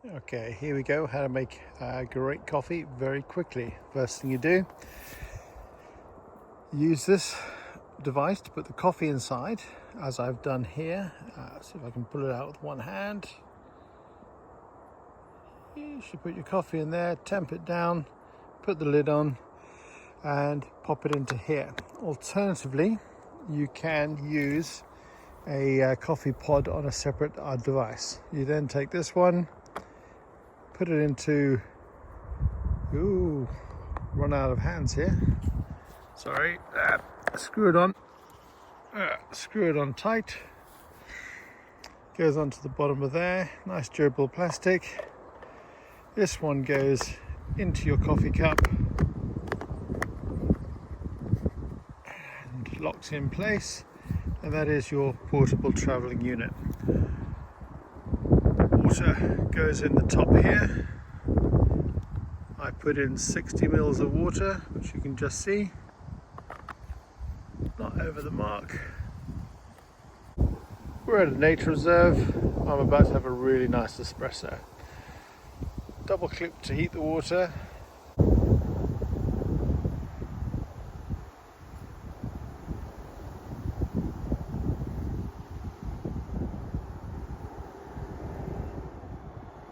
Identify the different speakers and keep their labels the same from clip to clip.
Speaker 1: Okay, here we go, how to make great coffee very quickly. First thing you do, use this device to put the coffee inside, as I've done here. See if I can pull it out with one hand. You should put your coffee in there, temp it down, put the lid on and pop it into here. Alternatively, you can use a coffee pod on a separate device. You then take this one, put it into, run out of hands here. Sorry, screw it on tight. Goes onto the bottom of there, nice durable plastic. This one goes into your coffee cup and locks in place, and that is your portable traveling unit. Water goes in the top here. I put in 60 mils of water, which you can just see, not over the mark. We're at a nature reserve. I'm about to have a really nice espresso. Double click to heat the water.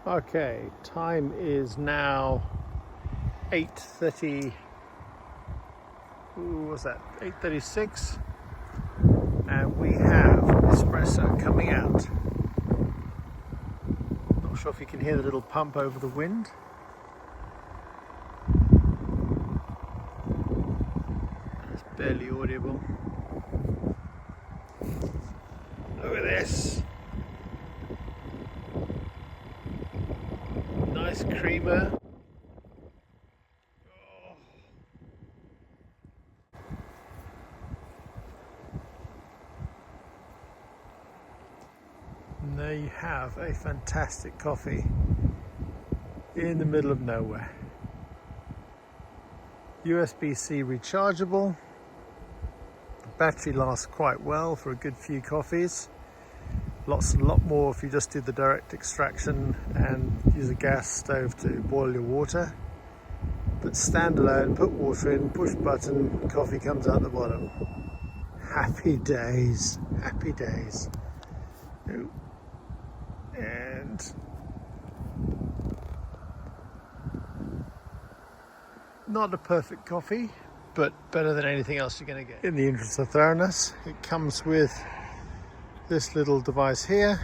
Speaker 1: Okay, time is now 8:30. What's that? 8:36, and we have espresso coming out. Not sure if you can hear the little pump over the wind. It's barely audible. Look at this. Nice creamer. And there you have a fantastic coffee in the middle of nowhere. USB-C rechargeable. The battery lasts quite well for a good few coffees. A lot more if you just do the direct extraction and use a gas stove to boil your water. But standalone, put water in, push button, coffee comes out the bottom. Happy days, happy days. And not a perfect coffee, but better than anything else you're going to get. In the interest of thoroughness, it comes with this little device here.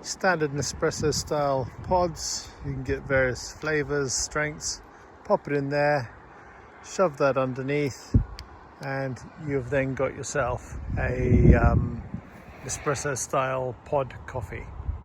Speaker 1: Standard Nespresso style pods. You can get various flavors, strengths. Pop it in there, shove that underneath, and you've then got yourself a espresso style pod coffee.